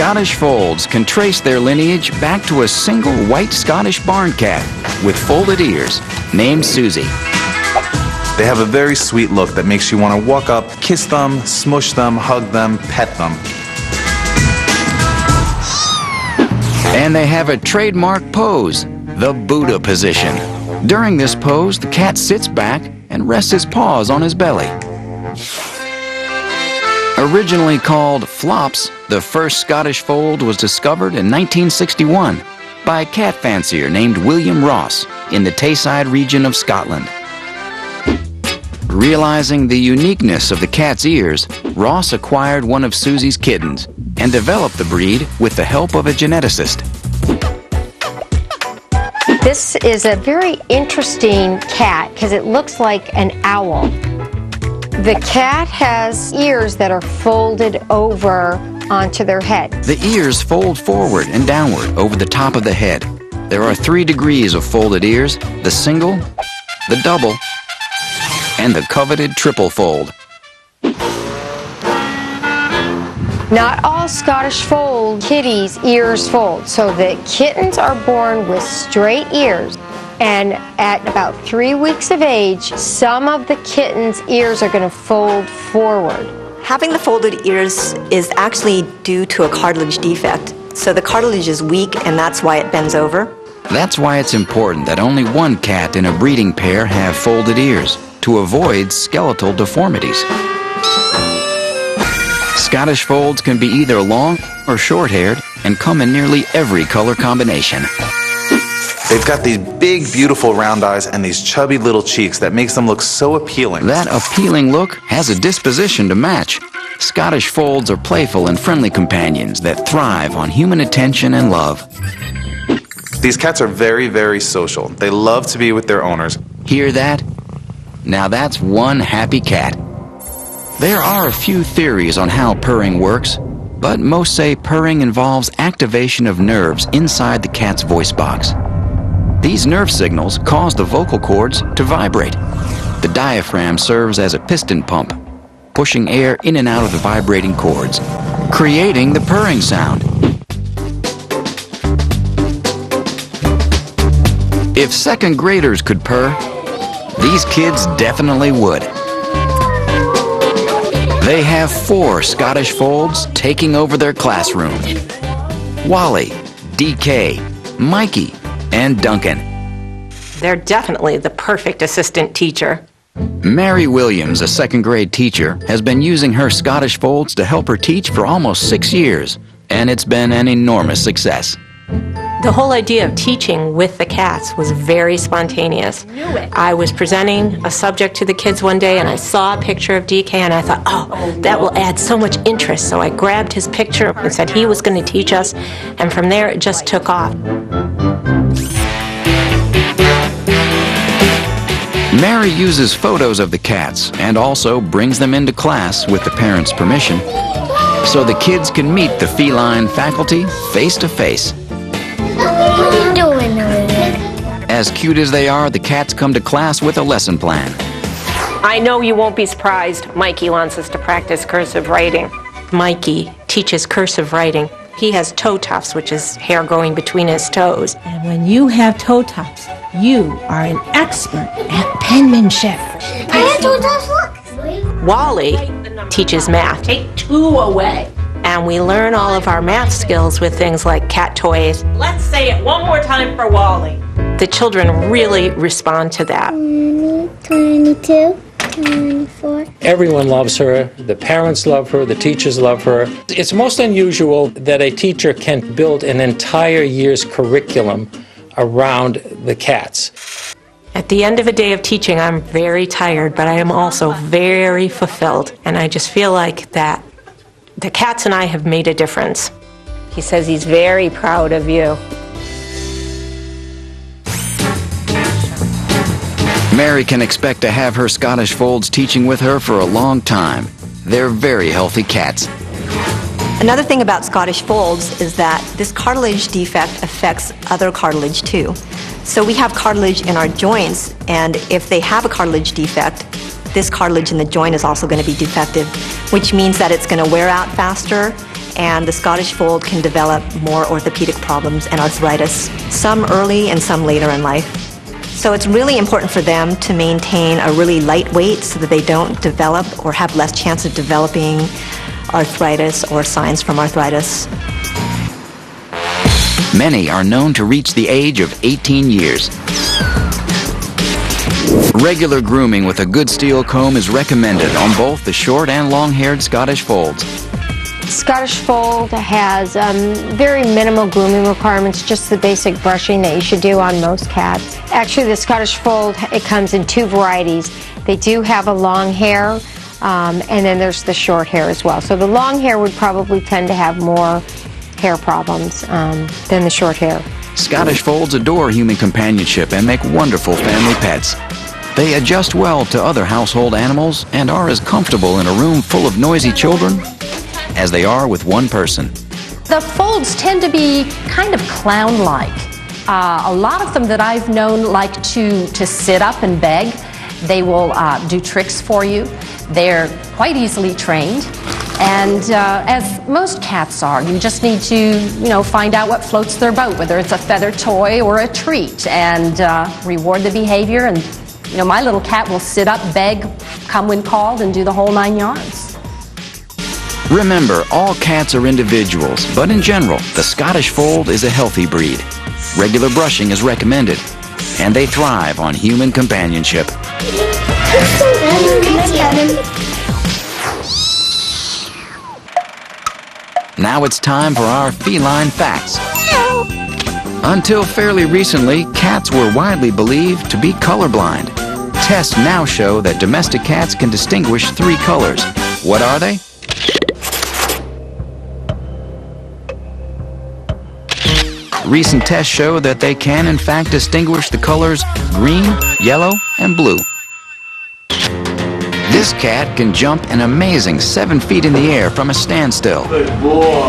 Scottish Folds can trace their lineage back to a single white Scottish barn cat with folded ears named Susie. They have a very sweet look that makes you want to walk up, kiss them, smush them, hug them, pet them. And they have a trademark pose, the Buddha position. During this pose, the cat sits back and rests his paws on his belly. Originally called Flops, the first Scottish Fold was discovered in 1961 by a cat fancier named William Ross in the Tayside region of Scotland. Realizing the uniqueness of the cat's ears, Ross acquired one of Susie's kittens and developed the breed with the help of a geneticist. This is a very interesting cat because it looks like an owl. The cat has ears that are folded over onto their head. The ears fold forward and downward over the top of the head. There are 3 degrees of folded ears: the single, the double, and the coveted triple fold. Not all Scottish Fold kitties' ears fold, so the kittens are born with straight ears. And at about 3 weeks of age, some of the kittens' ears are going to fold forward. Having the folded ears is actually due to a cartilage defect. So the cartilage is weak, and that's why it bends over. That's why it's important that only one cat in a breeding pair have folded ears, to avoid skeletal deformities. Scottish Folds can be either long or short-haired and come in nearly every color combination. They've got these big, beautiful round eyes and these chubby little cheeks that makes them look so appealing. That appealing look has a disposition to match. Scottish Folds are playful and friendly companions that thrive on human attention and love. These cats are very, very social. They love to be with their owners. Hear that? Now that's one happy cat. There are a few theories on how purring works, but most say purring involves activation of nerves inside the cat's voice box. These nerve signals cause the vocal cords to vibrate. The diaphragm serves as a piston pump, pushing air in and out of the vibrating cords, creating the purring sound. If second graders could purr, these kids definitely would. They have 4 Scottish Folds taking over their classroom: Wally, DK, Mikey, and Duncan. They're definitely the perfect assistant teacher. Mary Williams, a second-grade teacher, has been using her Scottish Folds to help her teach for almost 6 years, and it's been an enormous success. The whole idea of teaching with the cats was very spontaneous. I was presenting a subject to the kids one day and I saw a picture of DK and I thought, oh, that will add so much interest. So I grabbed his picture and said he was going to teach us, and from there it just took off. Mary uses photos of the cats and also brings them into class with the parents' permission, so the kids can meet the feline faculty face to face. What are you doing over there? As cute as they are, the cats come to class with a lesson plan. I know you won't be surprised. Mikey wants us to practice cursive writing. Mikey teaches cursive writing. He has toe tufts, which is hair growing between his toes. And when you have toe tufts, you are an expert at penmanship. I have toe tufts, look. Wally teaches math. Take 2 away. And we learn all of our math skills with things like cat toys. Let's say it one more time for Wally. The children really respond to that. 22, 24. Everyone loves her. The parents love her. The teachers love her. It's most unusual that a teacher can build an entire year's curriculum around the cats. At the end of a day of teaching, I'm very tired, but I am also very fulfilled. And I just feel like that the cats and I have made a difference. He says he's very proud of you. Mary can expect to have her Scottish Folds teaching with her for a long time. They're very healthy cats. Another thing about Scottish Folds is that this cartilage defect affects other cartilage too. So we have cartilage in our joints, and if they have a cartilage defect, this cartilage in the joint is also going to be defective, which means that it's going to wear out faster and the Scottish Fold can develop more orthopedic problems and arthritis, some early and some later in life. So it's really important for them to maintain a really light weight so that they don't develop or have less chance of developing arthritis or signs from arthritis. Many are known to reach the age of 18 years. Regular grooming with a good steel comb is recommended on both the short and long-haired Scottish Folds. Scottish Fold has very minimal grooming requirements, just the basic brushing that you should do on most cats. Actually, the Scottish Fold, it comes in two varieties. They do have a long hair, and then there's the short hair as well. So the long hair would probably tend to have more hair problems than the short hair. Scottish Folds adore human companionship and make wonderful family pets. They adjust well to other household animals and are as comfortable in a room full of noisy children as they are with one person. The Folds tend to be kind of clown-like. A lot of them that I've known like to sit up and beg. They will do tricks for you. They're quite easily trained. And as most cats are, you just need to, find out what floats their boat, whether it's a feather toy or a treat, and reward the behavior. And, my little cat will sit up, beg, come when called, and do the whole 9 yards. Remember, all cats are individuals, but in general, the Scottish Fold is a healthy breed. Regular brushing is recommended, and they thrive on human companionship. Now it's time for our feline facts. Until fairly recently, cats were widely believed to be colorblind. Tests now show that domestic cats can distinguish 3 colors. What are they? Recent tests show that they can in fact distinguish the colors green, yellow, and blue. This cat can jump an amazing 7 feet in the air from a standstill.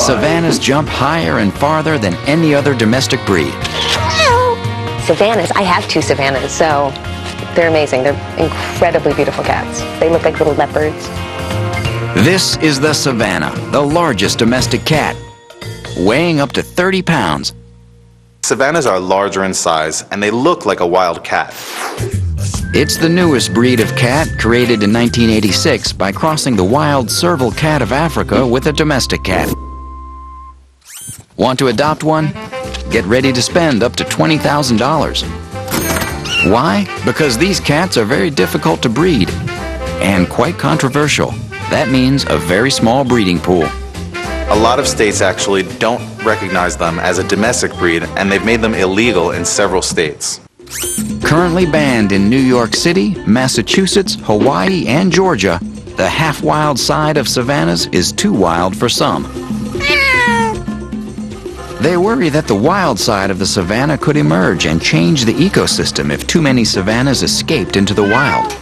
Savannahs jump higher and farther than any other domestic breed. Savannahs, I have 2 Savannahs, so they're amazing. They're incredibly beautiful cats. They look like little leopards. This is the Savannah, the largest domestic cat, weighing up to 30 pounds. Savannahs are larger in size, and they look like a wild cat. It's the newest breed of cat created in 1986 by crossing the wild serval cat of Africa with a domestic cat. Want to adopt one? Get ready to spend up to $20,000. Why? Because these cats are very difficult to breed and quite controversial. That means a very small breeding pool. A lot of states actually don't recognize them as a domestic breed, and they've made them illegal in several states. Currently banned in New York City, Massachusetts, Hawaii, and Georgia, the half-wild side of Savannahs is too wild for some. They worry that the wild side of the Savannah could emerge and change the ecosystem if too many Savannahs escaped into the wild.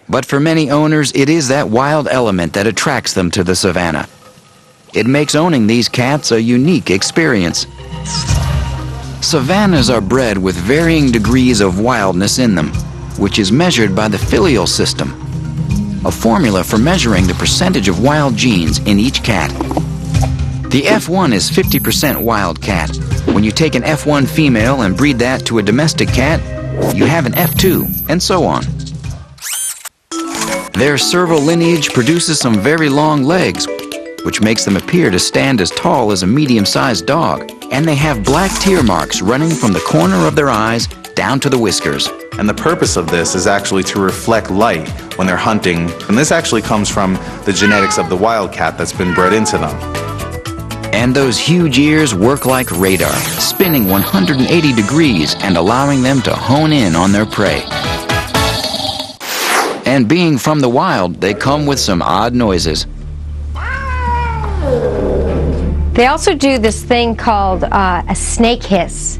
But for many owners, it is that wild element that attracts them to the Savannah. It makes owning these cats a unique experience. Savannahs are bred with varying degrees of wildness in them, which is measured by the filial system, a formula for measuring the percentage of wild genes in each cat. The F1 is 50% wild cat. When you take an F1 female and breed that to a domestic cat, you have an F2, and so on. Their serval lineage produces some very long legs, which makes them appear to stand as tall as a medium-sized dog. And they have black tear marks running from the corner of their eyes down to the whiskers. And the purpose of this is actually to reflect light when they're hunting. And this actually comes from the genetics of the wildcat that's been bred into them. And those huge ears work like radar, spinning 180 degrees and allowing them to hone in on their prey. And being from the wild, they come with some odd noises. They also do this thing called a snake hiss,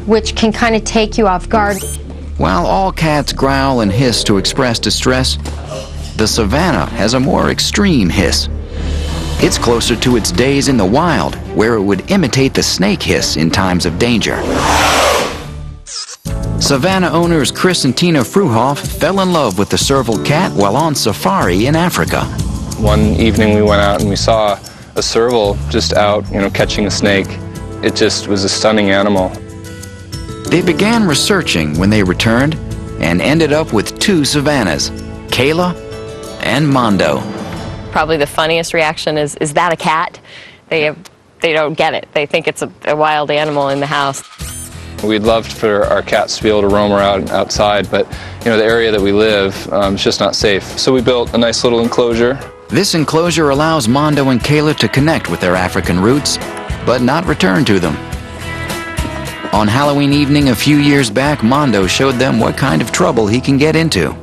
which can kind of take you off guard. While all cats growl and hiss to express distress, the Savannah has a more extreme hiss. It's closer to its days in the wild, where it would imitate the snake hiss in times of danger. Savannah owners Chris and Tina Fruhoff fell in love with the serval cat while on safari in Africa. One evening we went out and we saw a serval just out, catching a snake. It just was a stunning animal. They began researching when they returned and ended up with 2 Savannahs, Kayla and Mondo. Probably the funniest reaction is that a cat? They don't get it. They think it's a wild animal in the house. We'd love for our cats to be able to roam around outside, but the area that we live is just not safe. So we built a nice little enclosure. This enclosure allows Mondo and Kayla to connect with their African roots, but not return to them. On Halloween evening a few years back, Mondo showed them what kind of trouble he can get into.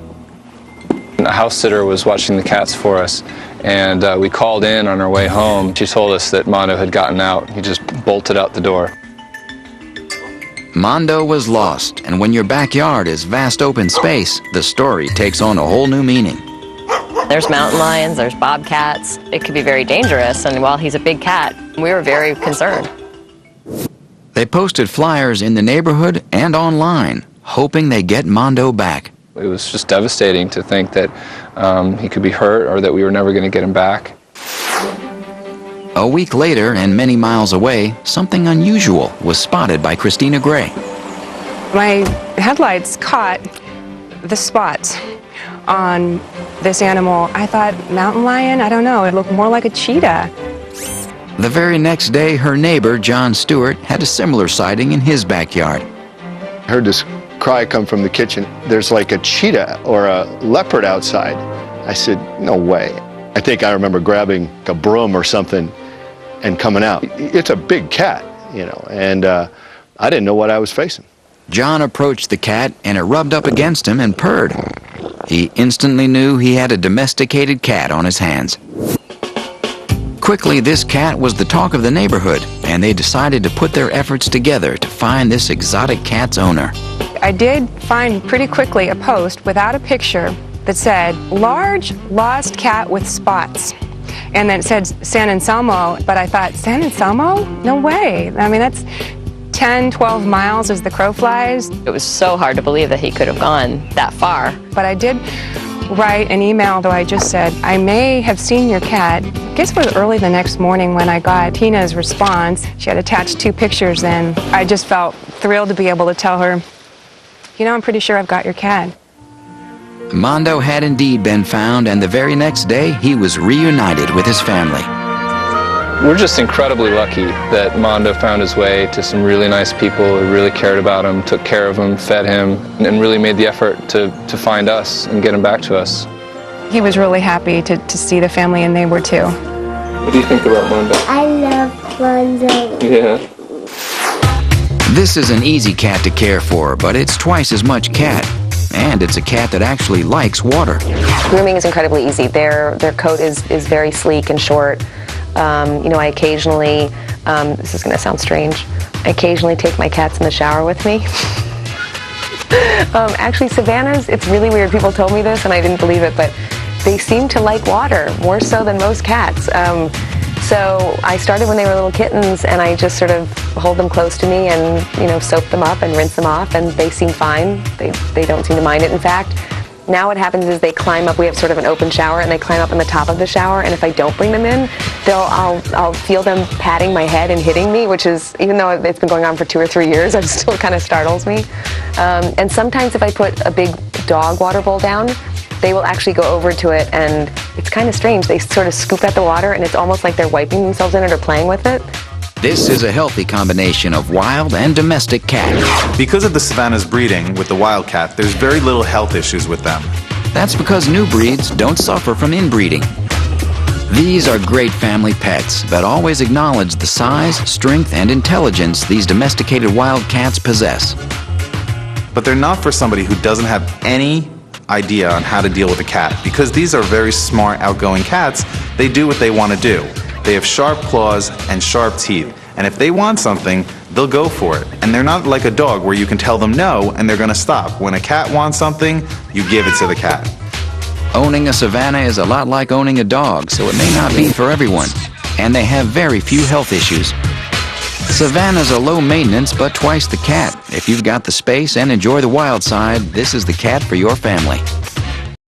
A house sitter was watching the cats for us, and we called in on our way home. She told us that Mondo had gotten out. He just bolted out the door. Mondo was lost, and when your backyard is vast open space, the story takes on a whole new meaning. There's mountain lions, there's bobcats. It could be very dangerous, and while he's a big cat, we were very concerned. They posted flyers in the neighborhood and online, hoping they get Mondo back. It was just devastating to think that he could be hurt or that we were never going to get him back. A week later, and many miles away, something unusual was spotted by Christina Gray. My headlights caught the spots on this animal. I thought, mountain lion? I don't know. It looked more like a cheetah. The very next day, her neighbor, John Stewart, had a similar sighting in his backyard. I heard this cry come from the kitchen. There's like a cheetah or a leopard outside. I said, no way. I think I remember grabbing a broom or something and coming out. It's a big cat, and I didn't know what I was facing. John approached the cat and it rubbed up against him and purred. He instantly knew he had a domesticated cat on his hands. Quickly, this cat was the talk of the neighborhood, and they decided to put their efforts together to find this exotic cat's owner. I did find pretty quickly a post without a picture that said, large lost cat with spots. And then it said San Anselmo, but I thought, San Anselmo? No way. I mean, that's 10, 12 miles as the crow flies. It was so hard to believe that he could have gone that far. But I did write an email, though I just said, I may have seen your cat. I guess it was early the next morning when I got Tina's response. She had attached 2 pictures, and I just felt thrilled to be able to tell her, I'm pretty sure I've got your cat. Mondo had indeed been found, and the very next day, he was reunited with his family. We're just incredibly lucky that Mondo found his way to some really nice people who really cared about him, took care of him, fed him, and really made the effort to find us and get him back to us. He was really happy to see the family, and they were too. What do you think about Mondo? I love Mondo. Yeah. This is an easy cat to care for, but it's twice as much cat. And it's a cat that actually likes water. Grooming is incredibly easy. Their coat is very sleek and short. I occasionally, this is going to sound strange, I occasionally take my cats in the shower with me. Actually, Savannahs, it's really weird. People told me this and I didn't believe it, but they seem to like water more so than most cats. So I started when they were little kittens, and I just sort of hold them close to me and, soap them up and rinse them off, and they seem fine. They don't seem to mind it, in fact. Now what happens is they climb up. We have sort of an open shower, and they climb up on the top of the shower, and if I don't bring them in, I'll feel them patting my head and hitting me, which is, even though it's been going on for 2 or 3 years, it still kind of startles me. And sometimes if I put a big dog water bowl down, they will actually go over to it, and it's kind of strange. They sort of scoop at the water, and it's almost like they're wiping themselves in it or playing with it. This is a healthy combination of wild and domestic cat. Because of the Savannah's breeding with the wild cat, there's very little health issues with them. That's because new breeds don't suffer from inbreeding. These are great family pets, but always acknowledge the size, strength, and intelligence these domesticated wild cats possess. But they're not for somebody who doesn't have any idea on how to deal with a cat. Because these are very smart, outgoing cats, they do what they want to do. They have sharp claws and sharp teeth, and if they want something, they'll go for it. And they're not like a dog where you can tell them no and they're going to stop. When a cat wants something, you give it to the cat. Owning a Savannah is a lot like owning a dog, so it may not be for everyone, and they have very few health issues. Savannahs are low maintenance, but twice the cat. If you've got the space and enjoy the wild side, this is the cat for your family.